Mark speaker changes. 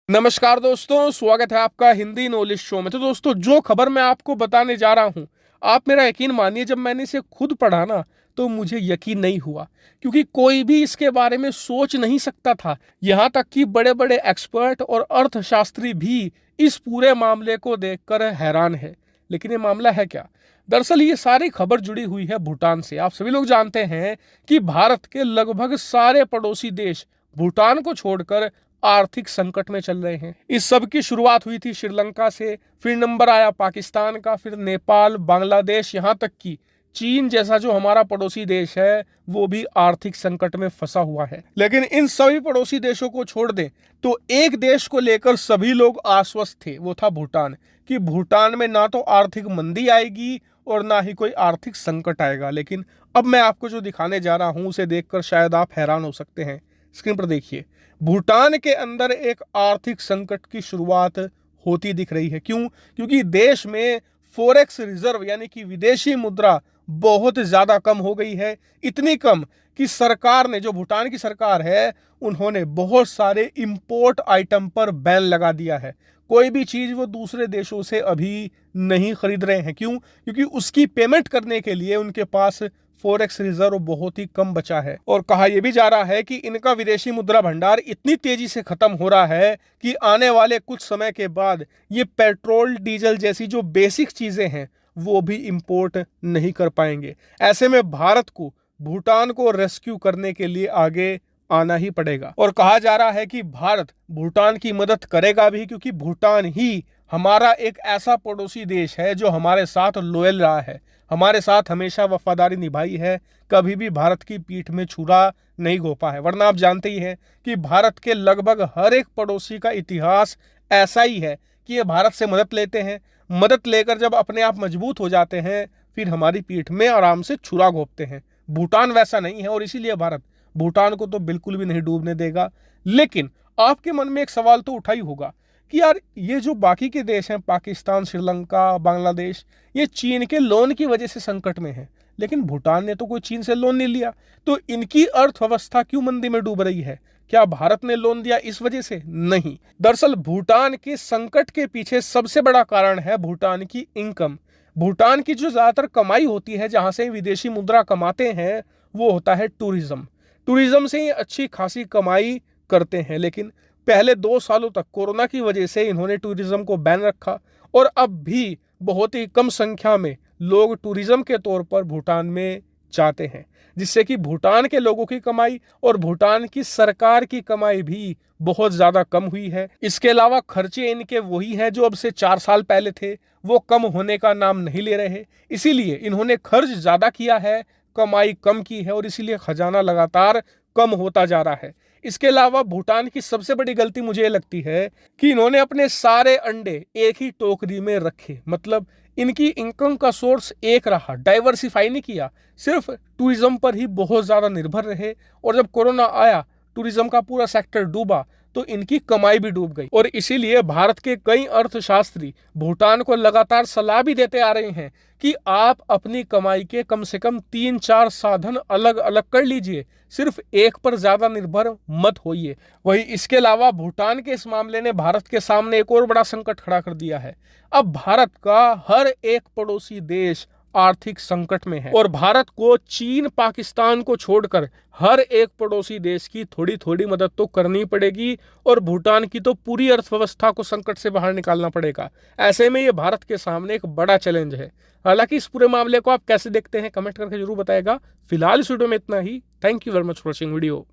Speaker 1: नमस्कार दोस्तों, स्वागत है आपका हिंदी नॉलेज शो में। तो दोस्तों, जो खबर मैं आपको बताने जा रहा हूं, आप मेरा यकीन मानिए, जब मैंने इसे खुद पढ़ा ना तो मुझे यकीन नहीं हुआ, क्योंकि कोई भी इसके बारे में सोच नहीं सकता था। यहां तक कि बड़े बड़े एक्सपर्ट और अर्थशास्त्री भी इस पूरे मामले को देखकर हैरान है। लेकिन ये मामला है क्या? दरअसल ये सारी खबर जुड़ी हुई है भूटान से। आप सभी लोग जानते हैं कि भारत के लगभग सारे पड़ोसी देश भूटान को छोड़कर आर्थिक संकट में चल रहे हैं। इस सब की शुरुआत हुई थी श्रीलंका से, फिर नंबर आया पाकिस्तान का, फिर नेपाल, बांग्लादेश, यहां तक कि चीन जैसा जो हमारा पड़ोसी देश है वो भी आर्थिक संकट में फंसा हुआ है। लेकिन इन सभी पड़ोसी देशों को छोड़ दें तो एक देश को लेकर सभी लोग आश्वस्त थे, वो था भूटान। कि भूटान में ना तो आर्थिक मंदी आएगी और ना ही कोई आर्थिक संकट आएगा। लेकिन अब मैं आपको जो दिखाने जा रहा हूं उसे देखकर शायद आप हैरान हो सकते हैं। स्क्रीन पर देखिए, भूटान के अंदर एक आर्थिक संकट की शुरुआत होती दिख रही है। क्यों? क्योंकि देश में फॉरेक्स रिजर्व यानी कि विदेशी मुद्रा बहुत ज्यादा कम हो गई है। इतनी कम कि सरकार ने, जो भूटान की सरकार है, उन्होंने बहुत सारे इंपोर्ट आइटम पर बैन लगा दिया है। कोई भी चीज वो दूसरे देशों से अभी नहीं खरीद रहे हैं। क्यों? क्योंकि उसकी पेमेंट करने के लिए उनके पास फॉरेक्स रिजर्व बहुत ही कम बचा है। और कहा यह भी जा रहा है कि इनका विदेशी मुद्रा भंडार इतनी तेजी से खत्म हो रहा है कि आने वाले कुछ समय के बाद ये पेट्रोल, डीजल जैसी जो बेसिक चीजें हैं वो भी इंपोर्ट नहीं कर पाएंगे। ऐसे में भारत को भूटान को रेस्क्यू करने के लिए आगे आना ही पड़ेगा। और कहा जा रहा है कि भारत भूटान की मदद करेगा भी, क्योंकि भूटान ही हमारा एक ऐसा पड़ोसी देश है जो हमारे साथ लॉयल रहा है, हमारे साथ हमेशा वफादारी निभाई है, कभी भी भारत की पीठ में छुरा नहीं घोंपा है। वरना आप जानते ही हैं कि भारत के लगभग हर एक पड़ोसी का इतिहास ऐसा ही है कि ये भारत से मदद लेते हैं, मदद लेकर जब अपने आप मजबूत हो जाते हैं फिर हमारी पीठ में आराम से छुरा घोंपते हैं। भूटान वैसा नहीं है और इसीलिए भारत भूटान को तो बिल्कुल भी नहीं डूबने देगा। लेकिन आपके मन में एक सवाल तो उठा ही होगा कि यार, ये जो बाकी के देश हैं, पाकिस्तान, श्रीलंका, बांग्लादेश, ये चीन के लोन की वजह से संकट में है, लेकिन भूटान ने तो कोई चीन से लोन नहीं लिया, तो इनकी अर्थव्यवस्था क्यों मंदी में डूब रही है? क्या भारत ने लोन दिया इस वजह से? नहीं। दरअसल भूटान के संकट के पीछे सबसे बड़ा कारण है भूटान की इनकम। भूटान की जो ज्यादातर कमाई होती है, जहां से विदेशी मुद्रा कमाते हैं, वो होता है टूरिज्म। टूरिज्म से ये अच्छी खासी कमाई करते हैं। लेकिन पहले 2 सालों तक कोरोना की वजह से इन्होंने टूरिज्म को बैन रखा और अब भी बहुत ही कम संख्या में लोग टूरिज्म के तौर पर भूटान में जाते हैं, जिससे कि भूटान के लोगों की कमाई और भूटान की सरकार की कमाई भी बहुत ज्यादा कम हुई है। इसके अलावा खर्चे इनके वही हैं जो अब से 4 साल पहले थे, वो कम होने का नाम नहीं ले रहे। इसीलिए इन्होंने खर्च ज्यादा किया है, कमाई कम की है और इसीलिए खजाना लगातार कम होता जा रहा है। इसके अलावा भूटान की सबसे बड़ी गलती मुझे ये लगती है कि इन्होंने अपने सारे अंडे एक ही टोकरी में रखे। मतलब इनकी इनकम का सोर्स एक रहा, डाइवर्सिफाई नहीं किया, सिर्फ टूरिज्म पर ही बहुत ज्यादा निर्भर रहे। और जब कोरोना आया, टूरिज्म का पूरा सेक्टर डूबा तो इनकी कमाई भी डूब गई। और इसीलिए भारत के कई अर्थशास्त्री भूटान को लगातार सलाह भी देते आ रहे हैं कि आप अपनी कमाई के कम से कम 3-4 साधन अलग अलग कर लीजिए, सिर्फ एक पर ज्यादा निर्भर मत होइए। वही इसके अलावा भूटान के इस मामले ने भारत के सामने एक और बड़ा संकट खड़ा कर दिया है। अब भारत का हर एक पड़ोसी देश आर्थिक संकट में है और भारत को चीन, पाकिस्तान को छोड़कर हर एक पड़ोसी देश की थोड़ी थोड़ी मदद तो करनी पड़ेगी और भूटान की तो पूरी अर्थव्यवस्था को संकट से बाहर निकालना पड़ेगा। ऐसे में ये भारत के सामने एक बड़ा चैलेंज है। हालांकि इस पूरे मामले को आप कैसे देखते हैं, कमेंट करके जरूर बताएगा। फिलहाल इस वीडियो में इतना ही। Thank you very much for watching video.